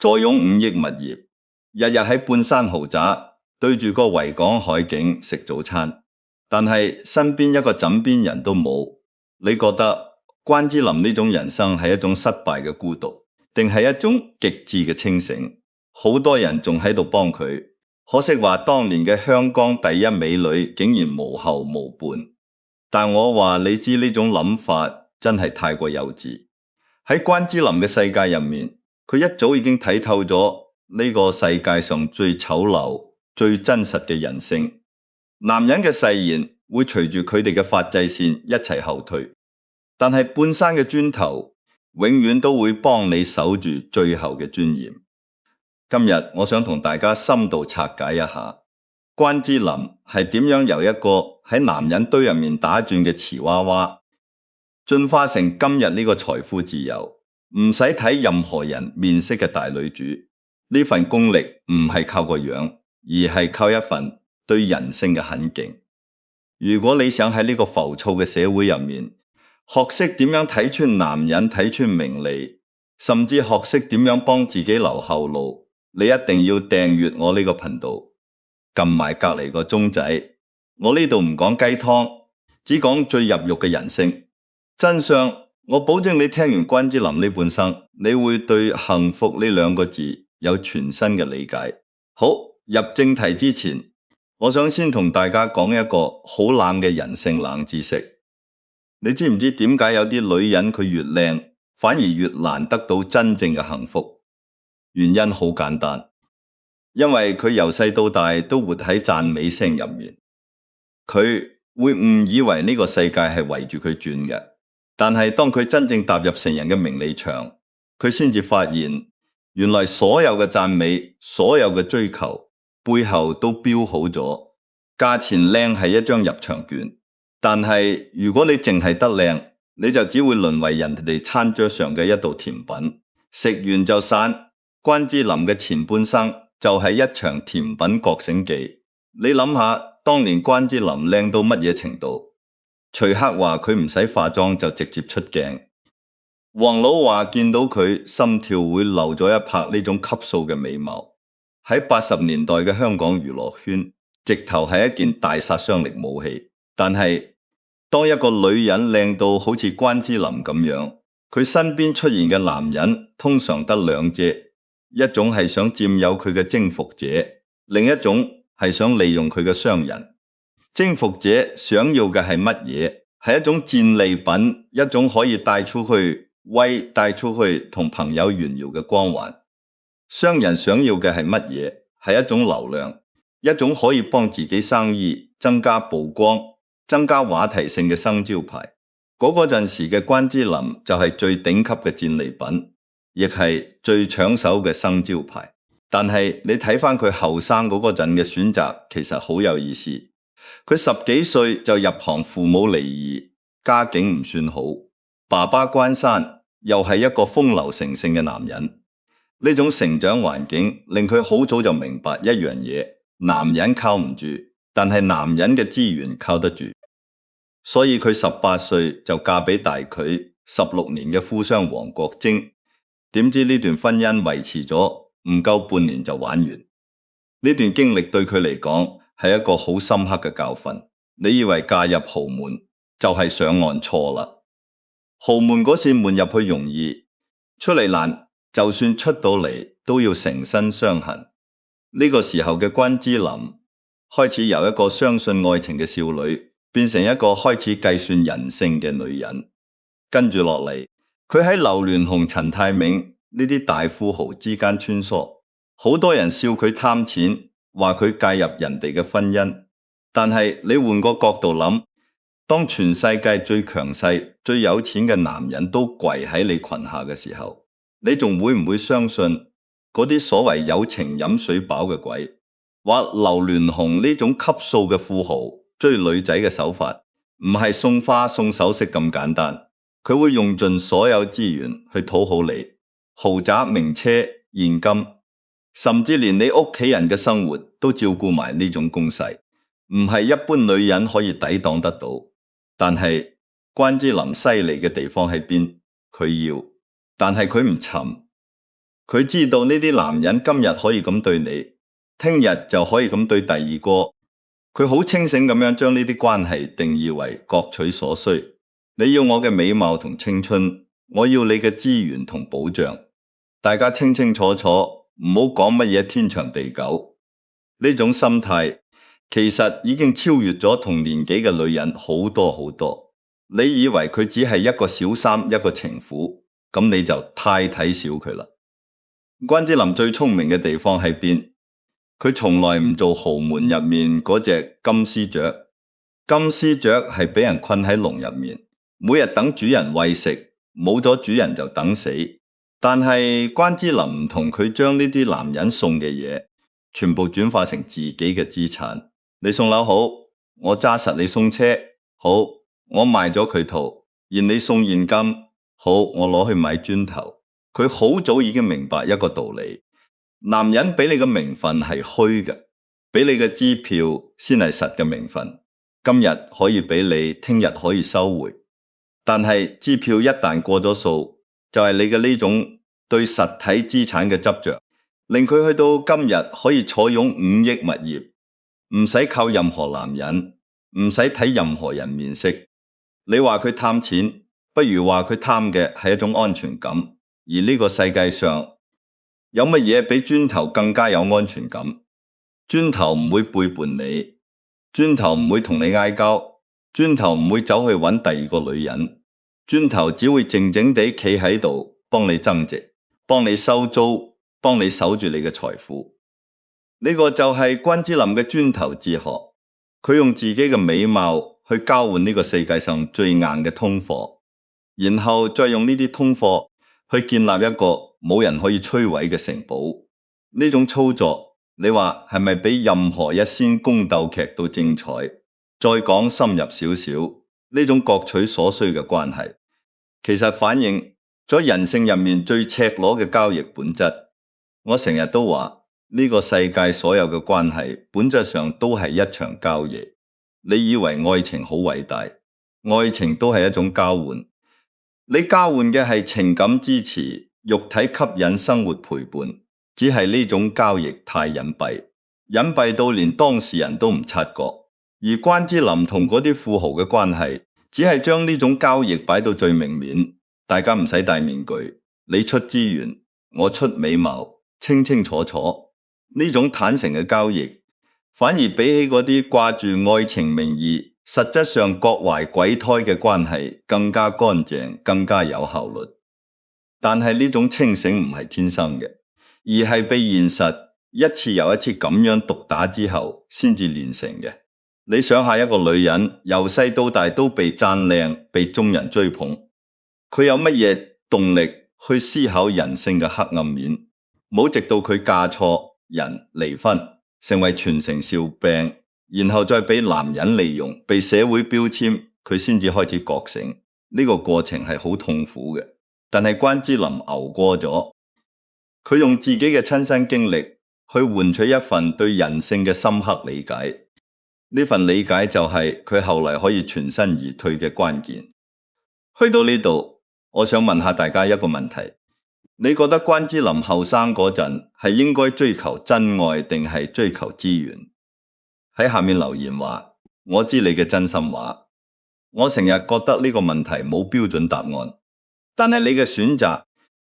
坐擁5億物業，日日喺半山豪宅對住個維港海景食早餐，但係身邊一個枕邊人都冇。你覺得關之琳呢種人生係一種失敗嘅孤獨，定係一種極致嘅清醒？好多人仲喺度幫佢，可惜話當年嘅香港第一美女竟然無後無伴。但我話你知呢種諗法真係太過幼稚。喺關之琳嘅世界入面，佢一早已經睇透咗呢個世界上最醜陋、最真實嘅人性。男人嘅誓言會隨住佢哋嘅發際線一齊後退，但係半山嘅磚頭永遠都會幫你守住最後嘅尊嚴。今日我想同大家深度拆解一下，關之琳係點樣由一個喺男人堆入面打轉嘅瓷娃娃，進化成今日呢個財富自由，唔使睇任何人面色嘅大女主。呢份功力唔係靠個樣，而係靠一份對人性嘅狠勁。如果你想喺呢個浮躁嘅社會入面，學識點樣睇穿男人，睇穿名利，甚至學識點樣幫自己留後路，你一定要訂閱我呢個頻道，撳埋隔籬個鐘仔。我呢度唔講雞湯，只講最入肉嘅人性真相。我保證你聽完關之琳呢半生，你會對幸福呢2個字有全新嘅理解。好，入正題之前，我想先同大家講一個好冷嘅人性冷知識。你知唔知點解有啲女人佢越靚，反而越難得到真正嘅幸福？原因好簡單，因為佢由細到大都活喺讚美聲入面，佢會誤以為呢個世界係圍住佢轉嘅。但係當佢真正踏入成人嘅名利場，佢先至發現，原來所有嘅讚美，所有嘅追求背後都標好咗，價錢靚係一張入場券。但係如果你淨係得靚，你就只會淪為人哋餐桌上嘅一道甜品，食完就散。關之琳嘅前半生就係一場甜品覺醒記。你諗下，當年關之琳靚到乜嘢程度？徐克話佢唔使化妝就直接出鏡，黃老話見到佢心跳會漏咗一拍，呢種級數嘅美貌喺80年代嘅香港娛樂圈直頭係一件大殺傷力武器。但係當一個女人靚到好似關之琳咁樣，佢身邊出現嘅男人通常得2隻，一種係想佔有佢嘅征服者，另一種係想利用佢嘅商人。征服者想要嘅係乜嘢？係一種戰利品，一種可以帶出去威，帶出去同朋友炫耀嘅光環。商人想要嘅係乜嘢？係一種流量，一種可以幫自己生意增加曝光、增加話題性嘅生招牌。嗰陣時嘅關之琳就係最頂級嘅戰利品，亦係最搶手嘅生招牌。但係你睇返佢後生嗰陣嘅選擇，其實好有意思。佢10幾歲就入行，父母離異，家境唔算好，爸爸關山又係一個風流成性嘅男人。呢種成長環境令佢好早就明白一樣嘢，男人靠唔住，但係男人嘅資源靠得住。所以佢18歲就嫁俾大佢16年嘅富商黃國晶。點知呢段婚姻維持咗唔夠半年就玩完。呢段經歷對佢嚟講係一個好深刻嘅教訓。你以為嫁入豪門就係上岸？錯啦。豪門嗰扇門入去容易，出嚟難，就算出到嚟都要成身傷痕。呢個時候嘅關之琳開始由一個相信愛情嘅少女變成一個開始計算人性嘅女人。跟住落嚟，佢喺劉鑾雄、陳泰銘呢啲大富豪之間穿梭，好多人笑佢貪錢，話佢介入人哋嘅婚姻。但係你換個角度諗，當全世界最強勢、最有錢嘅男人都跪喺你裙下嘅時候，你仲會唔會相信嗰啲所謂有情飲水飽嘅鬼？話劉鑾雄呢種級數嘅富豪追女仔嘅手法，唔係送花送首飾咁簡單，佢會用盡所有資源去討好你，豪宅、名車、現金，甚至連你屋企人嘅生活都照顧埋。呢種攻勢唔係一般女人可以抵擋得到。但係關之琳犀利嘅地方喺邊？佢要，但係佢唔沉，佢知道呢啲男人今日可以咁對你，聽日就可以咁對第二個。佢好清醒咁樣將呢啲關係定義為各取所需。你要我嘅美貌同青春，我要你嘅資源同保障。大家清清楚楚，唔好講乜嘢天長地久。呢種心態其實已經超越咗同年紀嘅女人好多好多。你以為佢只係一個小三，一個情婦，咁你就太睇小佢啦。關之琳最聰明嘅地方喺邊？佢從來唔做豪門入面嗰隻金絲雀。金絲雀係俾人困喺籠入面，每日等主人餵食，冇咗主人就等死。但係關之琳唔同，佢將呢啲男人送嘅嘢全部轉化成自己嘅資產。你送樓好，我揸實你送車好，我賣咗佢套，而你送現金好，我攞去買磚頭。佢好早已經明白一個道理。男人俾你嘅名分係虛嘅，俾你嘅支票先係實嘅名分。今日可以俾你，聽日可以收回。但係支票一旦過咗數，就係你嘅呢種對實體資產嘅執着，令佢去到今日可以坐擁5億物業，唔使靠任何男人，唔使睇任何人面色。你話佢貪錢，不如話佢貪嘅係一種安全感。而呢個世界上有乜嘢比磚頭更加有安全感？磚頭唔會背叛你，磚頭唔會同你嗌交，磚頭唔會走去揾第二個女人，磚頭只會靜靜地企喺度幫你增值，幫你收租，幫你守住你嘅財富。呢個就係關之琳嘅磚頭哲學。佢用自己嘅美貌去交換呢個世界上最硬嘅通貨，然後再用呢啲通貨去建立一個冇人可以摧毀嘅城堡。呢種操作，你話係咪比任何一仙宮鬥劇都精彩？再講深入少少，呢種各取所需嘅關係，其實反映咗人性入面最赤裸嘅交易本質。我成日都話，呢個世界所有嘅關係本質上都係一場交易。你以為愛情好偉大，愛情都係一種交換。你交換嘅係情感支持、肉體吸引、生活陪伴，只係呢種交易太隱蔽，隱蔽到連當事人都唔察覺。而關之琳同嗰啲富豪嘅關係，只係將呢種交易擺到最明面，大家唔使戴面具，你出資源，我出美貌，清清楚楚。呢種坦誠嘅交易，反而比起嗰啲掛住愛情名義，實質上各懷鬼胎嘅關係更加乾淨，更加有效率。但係呢種清醒唔係天生嘅，而係被現實一次又一次咁樣毒打之後先至練成嘅。你想下，一個女人由細到大都被讚靚，被眾人追捧，佢有乜嘢動力去思考人性嘅黑暗面？冇直到佢嫁錯人，離婚，成為全城笑柄，然後再俾男人利用，被社會標籤，佢先至開始覺醒。呢個過程係好痛苦嘅，但係關之琳熬過咗。佢用自己嘅親身經歷去換取一份對人性嘅深刻理解。呢份理解就係佢後來可以全身而退嘅關鍵。去到呢度，我想問下大家一個問題。你覺得關之琳後生嗰陣係應該追求真愛定係追求資源？喺下面留言話，我知你嘅真心話。我成日覺得呢個問題冇標準答案，但係你嘅選擇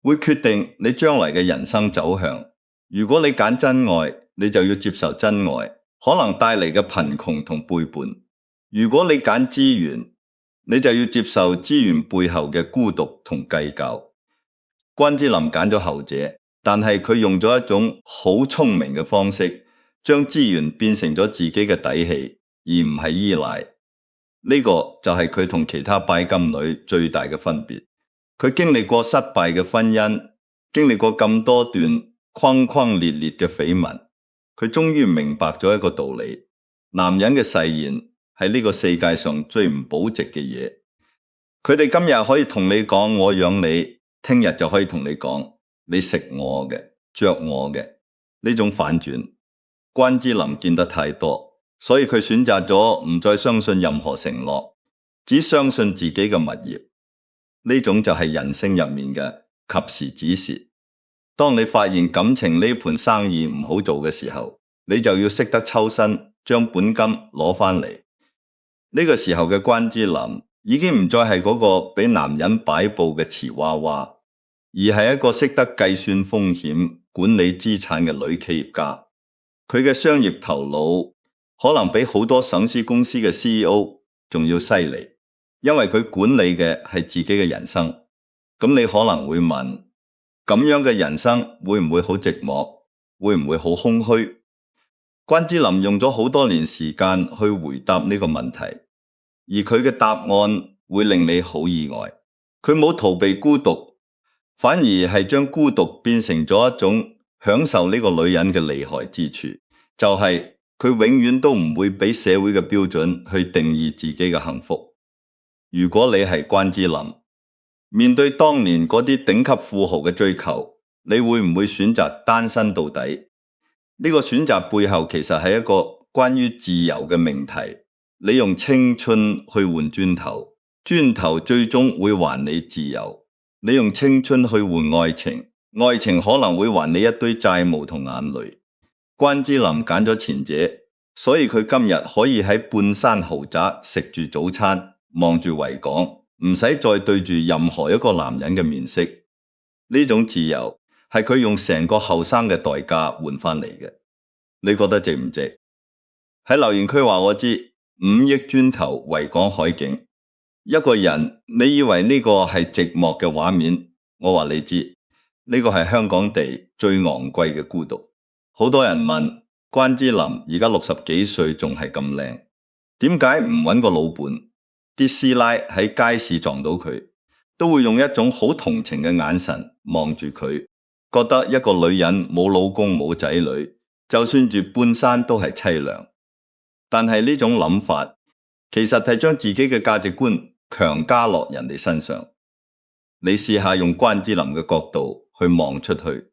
會決定你將來嘅人生走向。如果你揀真愛，你就要接受真愛可能帶嚟嘅貧窮同背叛。如果你揀資源，你就要接受資源背後嘅孤獨同計較。關之琳揀咗後者，但係佢用咗一種好聰明嘅方式，將資源變成咗自己嘅底氣，而唔係依賴。呢個就係佢同其他拜金女最大嘅分別。佢經歷過失敗嘅婚姻，經歷過咁多段轟轟烈烈嘅緋聞，佢終於明白咗一個道理：男人嘅誓言係呢個世界上最唔保值嘅嘢。佢哋今日可以同你講我養你，聽日就可以同你講你食我嘅，着我嘅。呢種反轉，關之琳見得太多，所以佢選擇咗唔再相信任何承諾，只相信自己嘅物業。呢種就係人性入面嘅及時止蝕。當你發現感情呢盤生意唔好做嘅時候，你就要識得抽身，將本金攞返嚟。呢個時候嘅關之琳已經唔再係嗰個俾男人擺布嘅瓷娃娃，而係一個識得計算風險、管理資產嘅女企業家。佢嘅商業頭腦可能比好多上市公司嘅 CEO 仲要犀利，因為佢管理嘅係自己嘅人生。咁你可能會問，咁樣嘅人生會唔會好寂寞？會唔會好空虛？關之琳用咗好多年時間去回答呢個問題，而佢嘅答案會令你好意外。佢冇逃避孤獨，反而係將孤獨變成咗一種享受呢個女人嘅厲害之處，就係佢永遠都唔會俾社會嘅標準去定義自己嘅幸福。如果你係關之琳，面對當年嗰啲頂級富豪嘅追求，你會唔會選擇單身到底？呢個選擇背後其實係一個關於自由嘅命題。你用青春去換磚頭，磚頭最終會還你自由；你用青春去換愛情，愛情可能會還你一堆債務同眼淚。關之琳揀咗前者，所以佢今日可以喺半山豪宅食住早餐，望住維港，唔使再對住任何一個男人嘅面色。呢種自由係佢用成個後生嘅代價換返嚟嘅，你覺得值唔值？喺留言區話我知，5億磚頭維港海景，一個人你以為呢個係寂寞嘅畫面？我話你知，呢個係香港地最昂貴嘅孤獨。好多人問關之琳而家60幾歲仲係咁靚，點解唔揾個老伴？啲師奶喺街市撞到佢，都會用一種好同情嘅眼神望住佢，覺得一個女人冇老公冇仔女，就算住半山都係淒涼。但係呢種諗法，其實係將自己嘅價值觀強加落人哋身上。你試下用關之琳嘅角度去望出去，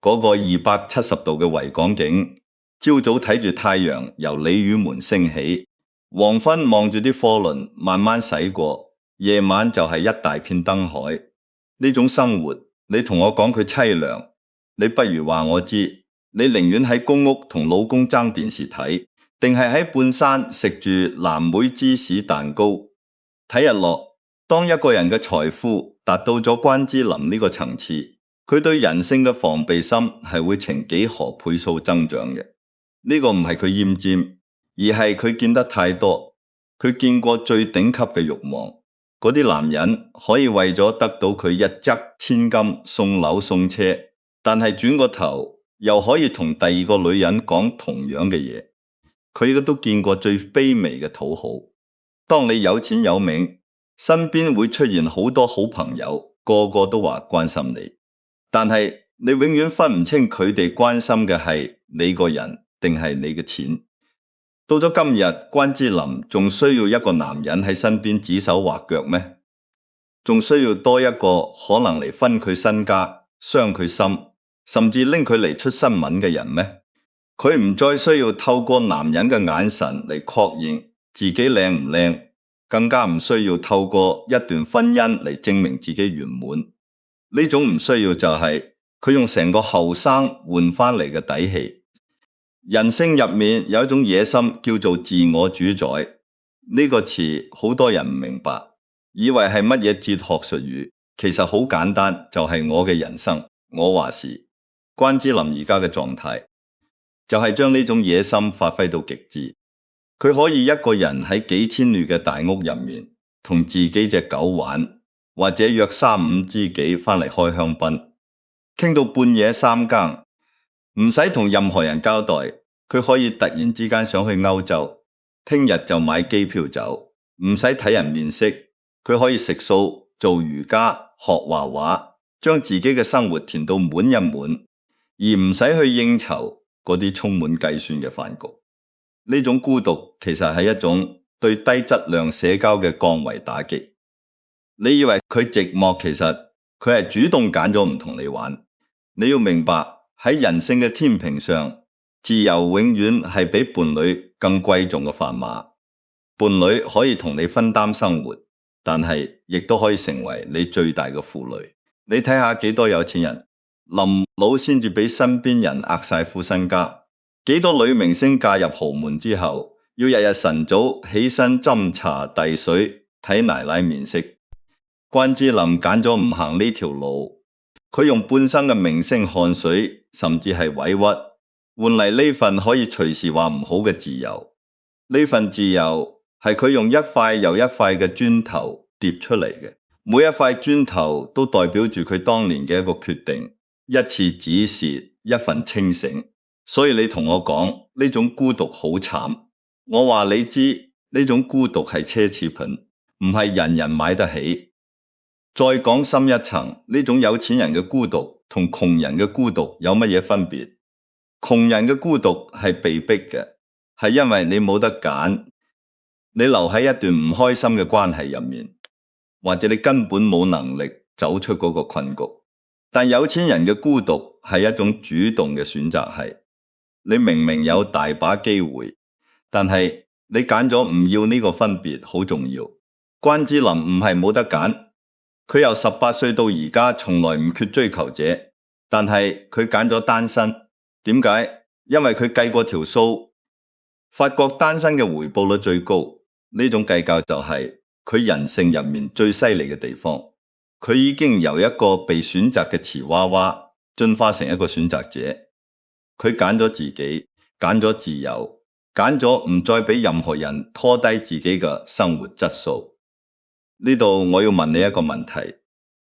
嗰個270度嘅維港景，朝早睇住太陽由鯉魚門升起，黃昏望住啲貨輪慢慢駛過，夜晚就係一大片燈海。呢種生活，你同我講佢淒涼，你不如話我知，你寧願喺公屋同老公爭電視睇，定係喺半山食住藍莓芝士蛋糕睇日落。當一個人嘅財富達到咗關之琳呢個層次，佢對人性嘅防備心係會呈幾何倍數增長嘅。呢個唔係佢奄尖，而係佢見得太多，佢見過最頂級嘅慾望。嗰啲男人可以為咗得到佢一擲千金送樓送車，但係轉個頭又可以同第二個女人講同樣嘅嘢。佢都見過最卑微嘅討好。當你有錢有名，身邊會出現好多好朋友，個個都話關心你，但係你永遠分唔清佢哋關心嘅係你個人定係你嘅錢。到咗今日，關之琳仲需要一個男人喺身邊指手畫腳咩？仲需要多一個可能嚟分佢身家、傷佢心，甚至拎佢嚟出新聞嘅人咩？佢唔再需要透過男人嘅眼神嚟確認自己靚唔靚，更加唔需要透過一段婚姻嚟證明自己圓滿。呢種唔需要就係佢用成個後生換返嚟嘅底氣。人性入面有一種野心叫做自我主宰，呢個詞好多人唔明白，以為係乜嘢哲學術語，其實好簡單，就係我嘅人生，我話事。關之琳而家嘅狀態就係將呢種野心發揮到極致。佢可以一個人喺幾千縷嘅大屋入面同自己隻狗玩，或者約3、5知己返嚟開香檳，傾到半夜3更，唔使同任何人交代。佢可以突然之間想去歐洲，聽日就買機票走，唔使睇人面色。佢可以食素、做瑜伽、學畫畫，將自己嘅生活填到滿一滿，而唔使去應酬嗰啲充滿計算嘅飯局。呢種孤獨其實係一種對低質量社交嘅降維打擊。你以為佢寂寞，其實佢係主動揀咗唔同你玩。你要明白，喺人性嘅天平上，自由永遠係比伴侶更貴重嘅砝碼。伴侶可以同你分擔生活，但係亦都可以成為你最大嘅負累。你睇下幾多有錢人林老先至俾身邊人呃晒副身家。幾多女明星嫁入豪門之後，要日日晨早起身斟茶遞水睇奶奶面色。關之琳揀咗唔行呢條路，佢用半生嘅明星汗水，甚至係委屈，換嚟呢份可以隨時話唔好嘅自由。呢份自由係佢用一塊又一塊嘅磚頭疊出嚟嘅，每一塊磚頭都代表住佢當年嘅一個決定，一次指示，一份清醒。所以你同我講呢種孤獨好慘，我話你知呢種孤獨係奢侈品，唔係人人買得起。再講深一層，呢種有錢人嘅孤獨同窮人嘅孤獨有乜嘢分別？窮人嘅孤獨係被逼嘅，係因為你冇得揀，你留喺一段唔開心嘅關係入面，或者你根本冇能力走出嗰個困局。但有錢人嘅孤獨係一種主動嘅選擇，係你明明有大把機會，但係你揀咗唔要呢個分別，好重要。關之琳唔係冇得揀。佢由18歲到而家從來唔缺追求者，但係佢揀咗單身。點解？因為佢計過條數，發覺單身嘅回報率最高。呢種計較就係佢人性入面最犀利嘅地方。佢已經由一個被選擇嘅瓷娃娃進化成一個選擇者。佢揀咗自己，揀咗自由，揀咗唔再俾任何人拖低自己嘅生活質素。呢度我要問你一個問題，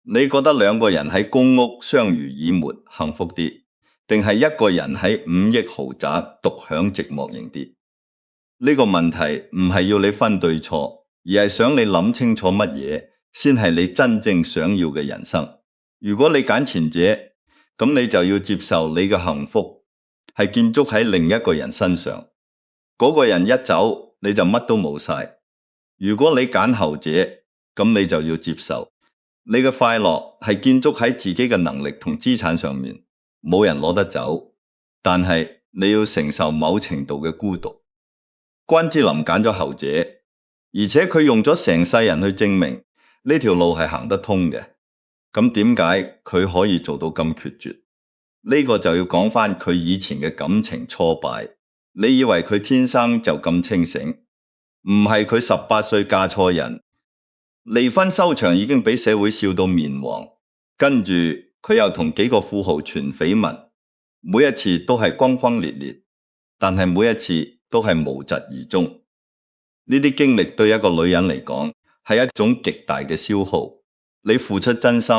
你覺得兩個人喺公屋相濡以沫幸福啲，定係一個人喺5億豪宅獨享寂寞型啲？呢個問題唔係要你分對錯，而係想你諗清楚乜嘢先係你真正想要嘅人生。如果你揀前者，咁你就要接受你嘅幸福係建築喺另一個人身上，嗰個人一走你就乜都冇晒。如果你揀後者，咁你就要接受，你嘅快樂係建築喺自己嘅能力同資產上面，冇人攞得走，但係你要承受某程度嘅孤獨。關之琳揀咗後者，而且佢用咗成世人去證明呢條路係行得通嘅。咁點解佢可以做到咁決絕？呢個就要講返佢以前嘅感情挫敗。你以為佢天生就咁清醒？唔係，佢18歲嫁錯人。離婚收場已經俾社會笑到面黃，跟住佢又同幾個富豪傳緋聞，每一次都係轟轟烈烈，但係每一次都係無疾而終。呢啲經歷對一個女人嚟講係一種極大嘅消耗。你付出真心，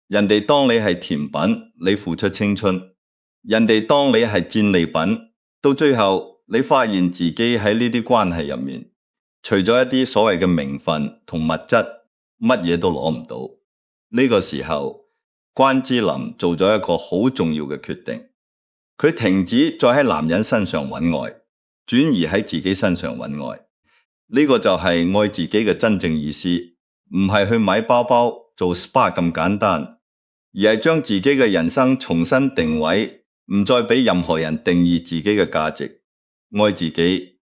人哋當你係甜品，你付出青春；人哋當你係戰利品，到最後你發現自己喺呢啲關係入面，除咗一啲所謂嘅名分同物質，乜嘢都攞唔到。呢個時候，關之琳做咗一個好重要嘅決定，佢停止再喺男人身上揾愛，轉移喺自己身上揾愛。呢個就係愛自己嘅真正意思，唔係去買包包做 SPA 咁簡單，而係將自己嘅人生重新定位，唔再俾任何人定義自己嘅價值。愛自己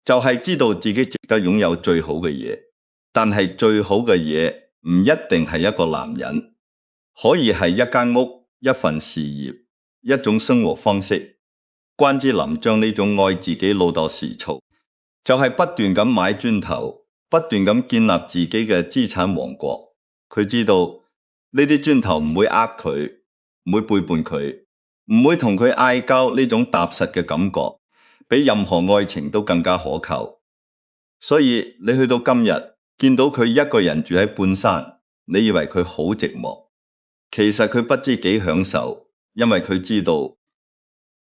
就係知道自己值得擁有最好嘅嘢，但係最好嘅嘢唔一定係一個男人，可以係一間屋、一份事業、一種生活方式。關之琳將呢種愛自己老到時嘈，就係不斷咁買磚頭，不斷咁建立自己嘅資產王國。佢知道呢啲磚頭唔會呃佢，唔會背叛佢，唔會同佢嗌交。呢種踏實嘅感覺比任何愛情都更加可靠。所以你去到今日見到佢一個人住喺半山，你以為佢好寂寞，其實佢不知幾享受，因為佢知道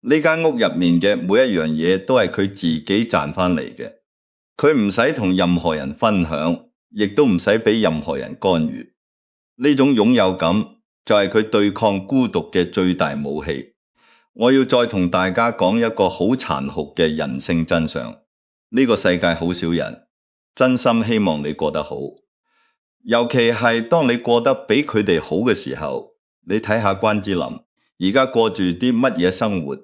呢間屋入面嘅每一樣嘢都係佢自己賺返嚟嘅，佢唔使同任何人分享，亦都唔使俾任何人干預。呢種擁有感就係佢對抗孤獨嘅最大武器。我要再同大家講一個好殘酷嘅人性真相，呢個世界好少人真心希望你過得好，尤其係當你過得比佢哋好嘅時候。你睇下關之琳而家過住啲乜嘢生活，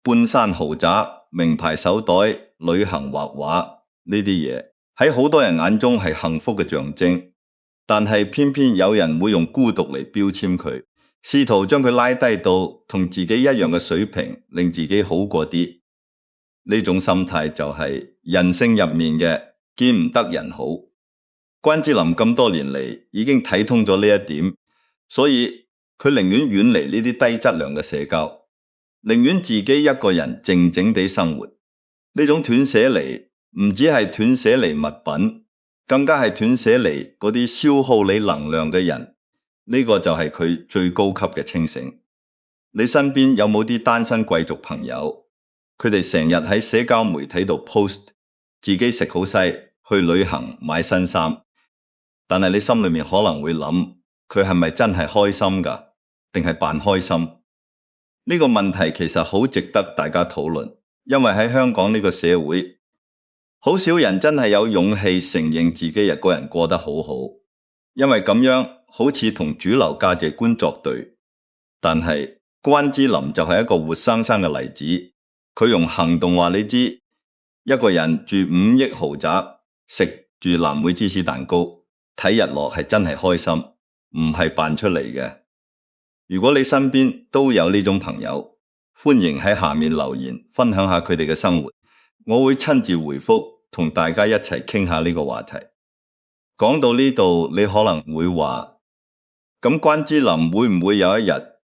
半山豪宅、名牌手袋、旅行、畫畫，呢啲嘢喺好多人眼中係幸福嘅象徵，但係偏偏有人會用孤獨嚟標籤佢，試圖將佢拉低到同自己一樣嘅水平，令自己好過啲。呢種心態就係人性入面嘅見唔得人好。關之琳咁多年嚟已經睇通咗呢一點，所以佢寧願遠離呢啲低質量嘅社交，寧願自己一個人靜靜地生活。呢種斷捨離唔只係斷捨離物品，更加係斷捨離嗰啲消耗你能量嘅人。呢個就係佢最高級嘅清醒。你身邊有冇啲單身貴族朋友？佢哋成日喺社交媒體度 post 自己食好西、去旅行、買新衫，但係你心裏面可能會諗，佢係咪真係開心㗎？定係扮開心？呢個問題其實好值得大家討論，因為喺香港呢個社會，好少人真係有勇氣承認自己一個人過得好好，因為咁樣好似同主流價值觀作對。但係關之琳就係一個活生生嘅例子。佢用行動話你知，一個人住5億豪宅，食住藍莓芝士蛋糕，睇日落係真係開心，唔係扮出嚟嘅。如果你身邊都有呢種朋友，歡迎喺下面留言分享下佢哋嘅生活，我會親自回覆，同大家一齊傾下呢個話題。講到呢度，你可能會話，咁關之琳會唔會有一日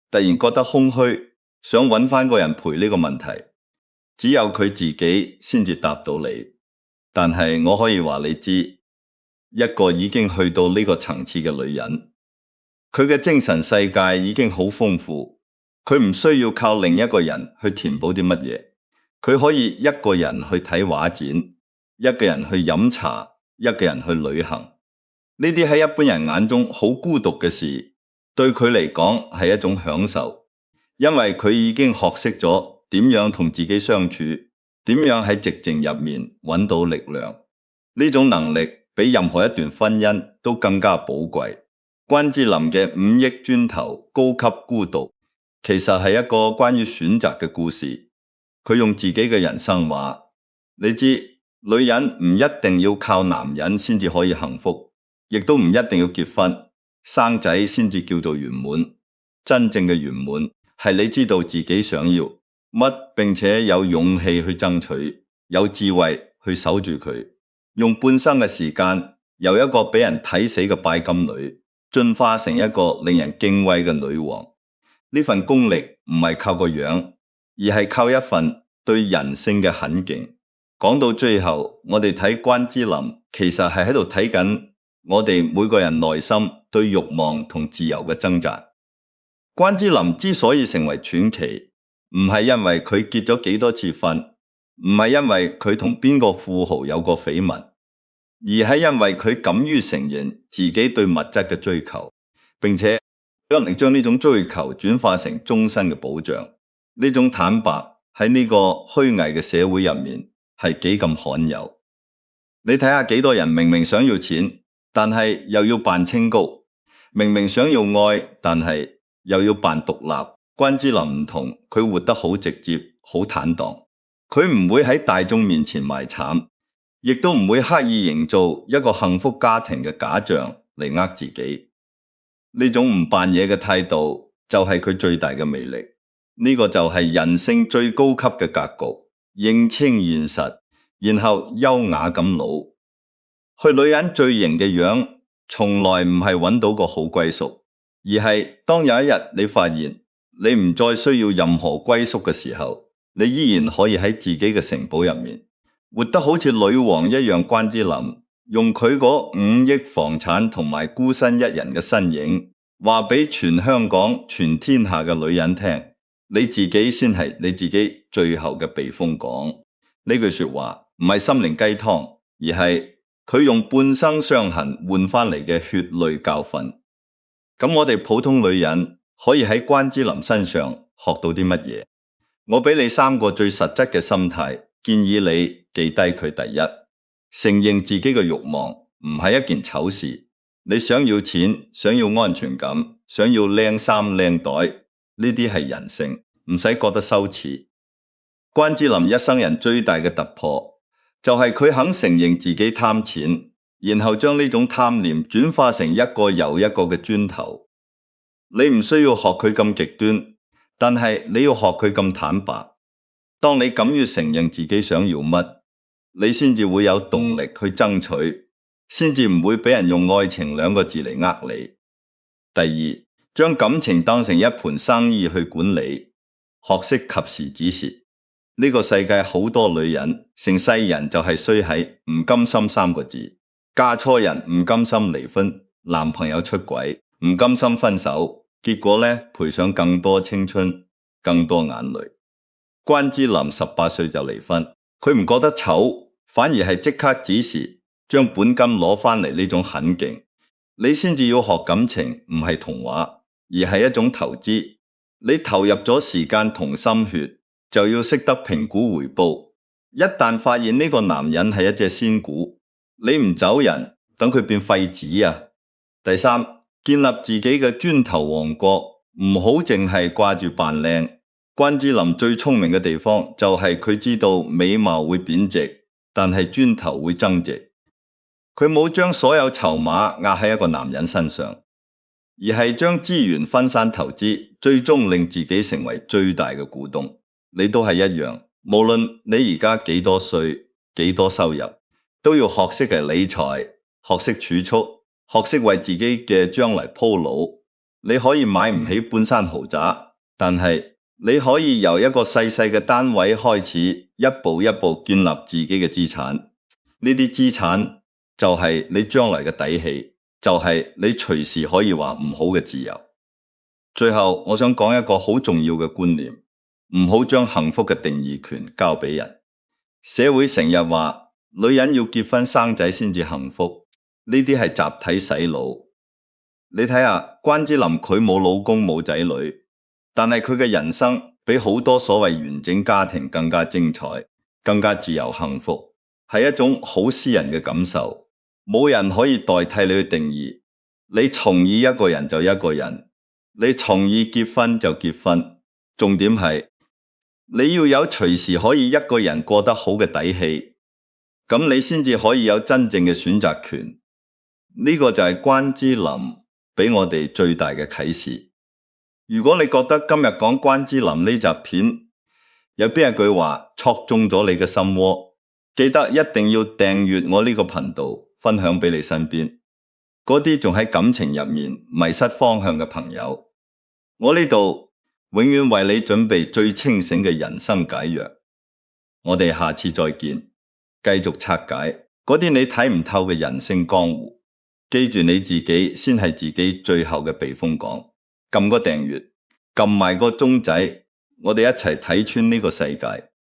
突然覺得空虛，想揾返個人陪呢個問題？只有佢自己先至答到你，但係我可以話你知，一個已經去到呢個層次嘅女人，佢嘅精神世界已經好豐富，佢唔需要靠另一個人去填補啲乜嘢，佢可以一個人去睇畫展，一個人去飲茶，一個人去旅行。呢啲喺一般人眼中好孤獨嘅事，對佢嚟講係一種享受，因為佢已經學識咗點樣同自己相處，點樣喺寂靜入面揾到力量。呢種能力比任何一段婚姻都更加寶貴。關之琳嘅5億磚頭高級孤獨，其實係一個關於選擇嘅故事。佢用自己嘅人生話，你知，女人唔一定要靠男人先至可以幸福，亦都唔一定要結婚生仔先至叫做圓滿。真正嘅圓滿係你知道自己想要乜，並且有勇氣去爭取，有智慧去守住佢，用半生嘅時間由一個俾人睇死嘅拜金女進化成一個令人敬畏嘅女王。呢份功力唔係靠個樣，而係靠一份對人性嘅狠勁。講到最後，我哋睇關之琳，其實係喺度睇緊我哋每個人內心對慾望同自由嘅掙扎。關之琳之所以成為傳奇，唔係因為佢結咗幾多次婚，唔係因為佢同邊個富豪有過緋聞，而係因為佢敢於承認自己對物質嘅追求，並且可能將呢種追求轉化成終身嘅保障。呢種坦白喺呢個虛偽嘅社會入面係幾咁罕有。你睇下幾多人明明想要錢，但係又要扮清高；明明想要愛，但係又要扮獨立。關之琳唔同，佢活得好直接，好坦蕩。佢唔會喺大眾面前賣慘，亦都唔會刻意營造一個幸福家庭嘅假象嚟呃自己。呢種唔扮嘢嘅態度就係佢最大嘅魅力。呢個就係人性最高級嘅格局，認清現實，然後優雅咁老。去女人最型嘅樣，從來唔係揾到個好歸宿，而係當有一日你發現你唔再需要任何歸宿嘅時候，你依然可以喺自己嘅城堡入面活得好似女王一樣。關之琳用佢嗰5億房產同埋孤身一人嘅身影，話俾全香港、全天下嘅女人聽，你自己先係你自己最後嘅避風港。呢句說話唔係心靈雞湯，而係佢用半生傷痕換翻嚟嘅血淚教訓。咁我哋普通女人可以喺關之琳身上學到啲乜嘢？我俾你3個最實質嘅心態，建議你記低佢。第一，承認自己嘅慾望唔係一件醜事。你想要錢，想要安全感，想要靚衫靚袋，呢啲係人性，唔使覺得羞恥。關之琳一生人最大嘅突破，就係佢肯承認自己貪錢，然後將呢種貪念轉化成一個又一個嘅磚頭。你唔需要學佢咁極端，但係你要學佢咁坦白。當你敢於承認自己想要乜，你先至會有動力去爭取，先至唔會俾人用愛情2個字嚟呃你。第二，將感情當成一盤生意去管理，學識及時止蝕。呢個世界好多女人成世人就係衰喺唔甘心3個字，嫁錯人唔甘心離婚，男朋友出軌唔甘心分手，結果呢，賠上更多青春，更多眼淚。關之琳18歲就離婚，佢唔覺得醜，反而係即刻止蝕，將本金攞返嚟，呢種狠勁。你先至要學感情，唔係童話，而係一種投資。你投入咗時間同心血，就要識得評估回報。一旦發現呢個男人係一隻仙股，你唔走人，等佢變廢紙啊！第三，建立自己嘅磚頭王國，唔好淨係掛住扮靚。關之琳最聰明嘅地方就係佢知道美貌會貶值，但係磚頭會增值。佢冇將所有籌碼壓喺一個男人身上，而係將資源分散投資，最終令自己成為最大嘅股東。你都係一樣，無論你而家幾多歲、幾多收入，都要學識嘅理財，學識儲蓄，學識為自己嘅將來鋪路。你可以買唔起半山豪宅，但係你可以由一個細細嘅單位開始，一步一步建立自己嘅資產。呢啲資產就係你將來嘅底氣，就係你隨時可以話唔好嘅自由。最後，我想講一個好重要嘅觀念，唔好將幸福嘅定義權交俾人。社會成日話女人要結婚生仔先至幸福，呢啲係集體洗腦。你睇下關之琳，佢冇老公冇仔女，但係佢嘅人生比好多所謂完整家庭更加精彩，更加自由幸福，係一種好私人嘅感受。冇人可以代替你去定義。你從意一個人就一個人，你從意結婚就結婚。重點係你要有隨時可以一個人過得好嘅底氣，咁你先至可以有真正嘅選擇權。呢個就係關之琳俾我哋最大嘅啟示。如果你覺得今日講關之琳呢集片有邊一句話戳中咗你嘅心窩，記得一定要訂閱我呢個頻道，分享俾你身邊嗰啲仲喺感情入面迷失方向嘅朋友。我呢度永遠為你準備最清醒嘅人生解藥。我哋下次再見，繼續拆解嗰啲你睇唔透嘅人性江湖。記住你自己先係自己最後嘅避風港。撳個訂閱，撳埋個鐘仔，我哋一齊睇穿呢個世界。